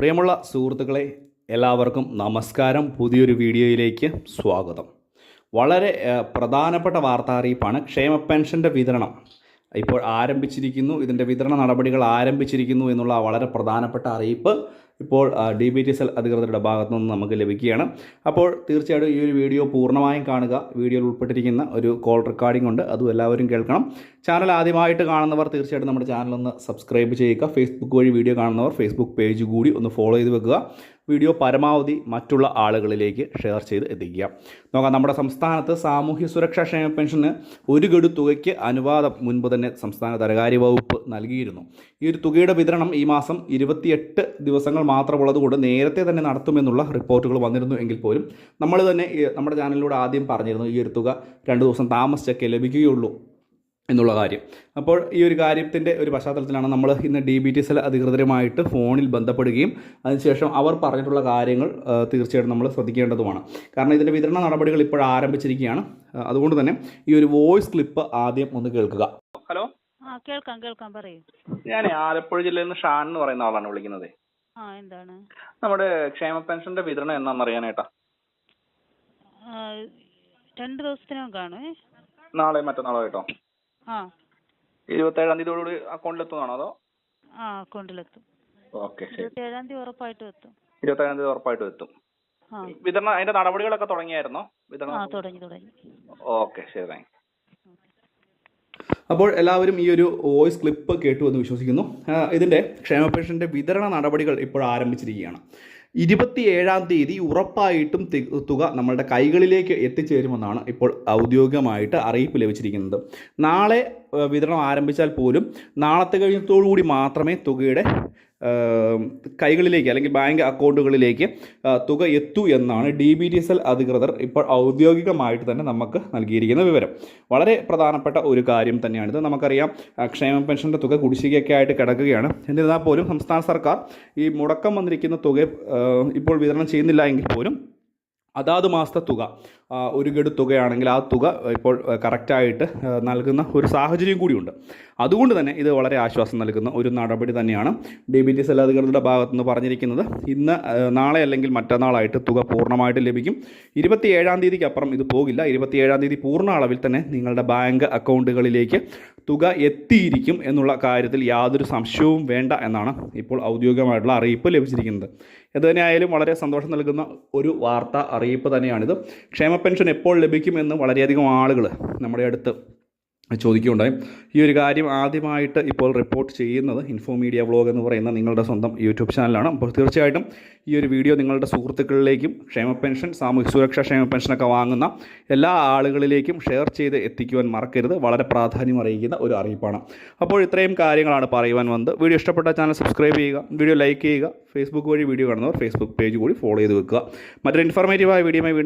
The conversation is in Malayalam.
പ്രിയമുള്ള സുഹൃത്തുക്കളെ, എല്ലാവർക്കും നമസ്കാരം. പുതിയൊരു വീഡിയോയിലേക്ക് സ്വാഗതം. വളരെ പ്രധാനപ്പെട്ട വാർത്താ അറിയിപ്പാണ്. ക്ഷേമ പെൻഷൻ്റെ വിതരണം ഇപ്പോൾ ആരംഭിച്ചിരിക്കുന്നു. ഇതിൻ്റെ വിതരണ നടപടികൾ ആരംഭിച്ചിരിക്കുന്നു എന്നുള്ള വളരെ പ്രധാനപ്പെട്ട അറിയിപ്പ് ഇപ്പോൾ DBTCL അധികൃതരുടെ ഭാഗത്തു നിന്ന് നമുക്ക് ലഭിക്കുകയാണ്. അപ്പോൾ തീർച്ചയായിട്ടും ഈ ഒരു വീഡിയോ പൂർണ്ണമായും കാണുക. വീഡിയോയിൽ ഉൾപ്പെട്ടിരിക്കുന്ന ഒരു കോൾ റെക്കോർഡിംഗ് ഉണ്ട്, അതും എല്ലാവരും കേൾക്കണം. ചാനൽ ആദ്യമായിട്ട് കാണുന്നവർ തീർച്ചയായിട്ടും നമ്മുടെ ചാനൽ ഒന്ന് സബ്സ്ക്രൈബ് ചെയ്യുക. ഫേസ്ബുക്ക് വഴി വീഡിയോ കാണുന്നവർ ഫേസ്ബുക്ക് പേജ് കൂടി ഒന്ന് ഫോളോ ചെയ്ത് വെക്കുക. വീഡിയോ പരമാവധി മറ്റുള്ള ആളുകളിലേക്ക് ഷെയർ ചെയ്ത് എത്തിക്കുക. നോക്കാം, നമ്മുടെ സംസ്ഥാനത്ത് സാമൂഹ്യ സുരക്ഷാ ക്ഷേമ പെൻഷന് ഒരു ഗഡു തുകയ്ക്ക് അനുവാദം മുൻപ് തന്നെ സംസ്ഥാന ധനകാര്യ വകുപ്പ് നൽകിയിരുന്നു. ഈ ഒരു തുകയുടെ വിതരണം ഈ മാസം 28 ദിവസങ്ങൾ മാത്രമുള്ളതുകൊണ്ട് നേരത്തെ തന്നെ നടത്തുമെന്നുള്ള റിപ്പോർട്ടുകൾ വന്നിരുന്നു. എങ്കിൽ പോലും നമ്മൾ തന്നെ നമ്മുടെ ചാനലിലൂടെ ആദ്യം പറഞ്ഞിരുന്നു ഈ ഒരു തുക 2 ദിവസം താമസിച്ചൊക്കെ ലഭിക്കുകയുള്ളൂ എന്നുള്ള കാര്യം. അപ്പോൾ ഈ ഒരു കാര്യത്തിൻ്റെ ഒരു പശ്ചാത്തലത്തിലാണ് നമ്മൾ ഇന്ന് DBTCL അധികൃതരുമായിട്ട് ഫോണിൽ ബന്ധപ്പെടുകയും അതിനുശേഷം അവർ പറഞ്ഞിട്ടുള്ള കാര്യങ്ങൾ തീർച്ചയായിട്ടും നമ്മൾ ശ്രദ്ധിക്കേണ്ടതുമാണ്. കാരണം ഇതിൻ്റെ വിതരണ നടപടികൾ ഇപ്പോൾ ആരംഭിച്ചിരിക്കുകയാണ്. അതുകൊണ്ട് തന്നെ ഈ ഒരു വോയിസ് ക്ലിപ്പ് ആദ്യം ഒന്ന് കേൾക്കുക. ഹലോ, കേൾക്കാം പറയൂ. ഞാൻ ആലപ്പുഴ ജില്ലയിൽ നിന്ന് ഷാൻ എന്ന് പറയുന്ന ആളാണ് വിളിക്കുന്നത്. എന്താണ്? നമ്മുടെ ക്ഷേമ പെൻഷന്റെ വിതരണം എന്നാന്ന് അറിയാനായിട്ടാ. 2 ദിവസത്തിനകം കാണുമേ. നാളെ മറ്റന്നാളോ കേട്ടോ? 27-ാം തീയതിയോടുകൂടി അക്കൗണ്ടിലെത്തുന്നതാണോ അതോ? അക്കൗണ്ടിലെത്തും. ഓക്കെ, 27-ാം തീയതി ഉറപ്പായിട്ടും എത്തും. 27-ാം തീയതി ഉറപ്പായിട്ടും എത്തും. വിതരണം അതിന്റെ നടപടികളൊക്കെ തുടങ്ങിയായിരുന്നോ? വിതരണം തുടങ്ങി. ഓക്കെ, ശരി, താങ്ക്. അപ്പോൾ എല്ലാവരും ഈ ഒരു വോയിസ് ക്ലിപ്പ് കേട്ടു എന്ന് വിശ്വസിക്കുന്നു. ഇതിൻ്റെ ക്ഷേമ പെൻഷൻ്റെ വിതരണ നടപടികൾ ഇപ്പോൾ ആരംഭിച്ചിരിക്കുകയാണ്. 27-ാം തീയതി ഉറപ്പായിട്ടും തുക നമ്മളുടെ കൈകളിലേക്ക് എത്തിച്ചേരുമെന്നാണ് ഇപ്പോൾ ഔദ്യോഗികമായിട്ട് അറിയിപ്പ് ലഭിച്ചിരിക്കുന്നത്. നാളെ വിതരണം ആരംഭിച്ചാൽ പോലും നാളത്തെ കഴിഞ്ഞത്തോടുകൂടി മാത്രമേ തുകയുടെ കൈകളിലേക്ക് അല്ലെങ്കിൽ ബാങ്ക് അക്കൗണ്ടുകളിലേക്ക് തുക എത്തൂ എന്നാണ് DBTCL അധികൃതർ ഇപ്പോൾ ഔദ്യോഗികമായിട്ട് തന്നെ നമുക്ക് നൽകിയിരിക്കുന്ന വിവരം. വളരെ പ്രധാനപ്പെട്ട ഒരു കാര്യം തന്നെയാണിത്. നമുക്കറിയാം, ക്ഷേമ പെൻഷൻ്റെ തുക കുടിശ്ശികയൊക്കെ ആയിട്ട് കിടക്കുകയാണ്. എന്നിരുന്നാൽ പോലും സംസ്ഥാന സർക്കാർ ഈ മുടക്കം വന്നിരിക്കുന്ന തുക ഇപ്പോൾ വിതരണം ചെയ്യുന്നില്ല എങ്കിൽ പോലും അതാത് മാസത്തെ തുക, ഒരു ഗഡു തുകയാണെങ്കിൽ ആ തുക ഇപ്പോൾ കറക്റ്റായിട്ട് നൽകുന്ന ഒരു സാഹചര്യം കൂടിയുണ്ട്. അതുകൊണ്ട് തന്നെ ഇത് വളരെ ആശ്വാസം നൽകുന്ന ഒരു നടപടി തന്നെയാണ് DBTCL അധികൃതരുടെ ഭാഗത്തുനിന്ന് പറഞ്ഞിരിക്കുന്നത്. ഇന്ന്, നാളെ അല്ലെങ്കിൽ മറ്റന്നാളായിട്ട് തുക പൂർണ്ണമായിട്ട് ലഭിക്കും. 27-ാം തീയതിക്ക് അപ്പുറം ഇത് പോകില്ല. 27-ാം തീയതി പൂർണ്ണ അളവിൽ തന്നെ നിങ്ങളുടെ ബാങ്ക് അക്കൗണ്ടുകളിലേക്ക് തുക എത്തിയിരിക്കും എന്നുള്ള കാര്യത്തിൽ യാതൊരു സംശയവും വേണ്ട എന്നാണ് ഇപ്പോൾ ഔദ്യോഗികമായിട്ടുള്ള അറിയിപ്പ് ലഭിച്ചിരിക്കുന്നത്. എന്തുതന്നെയായാലും വളരെ സന്തോഷം നൽകുന്ന ഒരു വാർത്താ അറിയിപ്പ് തന്നെയാണിത്. ക്ഷേമ പെൻഷൻ എപ്പോൾ ലഭിക്കുമെന്ന് വളരെയധികം ആളുകൾ നമ്മുടെ അടുത്ത് ചോദിക്കുകയുണ്ടായി. ഈ ഒരു കാര്യം ആദ്യമായിട്ട് ഇപ്പോൾ റിപ്പോർട്ട് ചെയ്യുന്നത് ഇൻഫോ മീഡിയ വ്ലോഗ് എന്ന് പറയുന്ന നിങ്ങളുടെ സ്വന്തം യൂട്യൂബ് ചാനലാണ്. അപ്പോൾ തീർച്ചയായിട്ടും ഈ ഒരു വീഡിയോ നിങ്ങളുടെ സുഹൃത്തുക്കളിലേക്കും ക്ഷേമ പെൻഷൻ, സാമൂഹ്യ സുരക്ഷാ ക്ഷേമ പെൻഷനൊക്കെ വാങ്ങുന്ന എല്ലാ ആളുകളിലേക്കും ഷെയർ ചെയ്ത് എത്തിക്കുവാൻ മറക്കരുത്. വളരെ പ്രാധാന്യം അറിയിക്കുന്ന ഒരു അറിയിപ്പാണ്. അപ്പോൾ ഇത്രയും കാര്യങ്ങളാണ് പറയുവാൻ വന്നത്. വീഡിയോ ഇഷ്ടപ്പെട്ട ചാനൽ സബ്സ്ക്രൈബ് ചെയ്യുക, വീഡിയോ ലൈക്ക് ചെയ്യുക. ഫേസ്ബുക്ക് വഴി വീഡിയോ കാണുന്നവർ ഫേസ്ബുക്ക് പേജ് കൂടി ഫോളോ ചെയ്ത് വെക്കുക. മറ്റൊരു ഇൻഫോർമേറ്റീവായ വീഡിയോയുമായി വീണ്ടും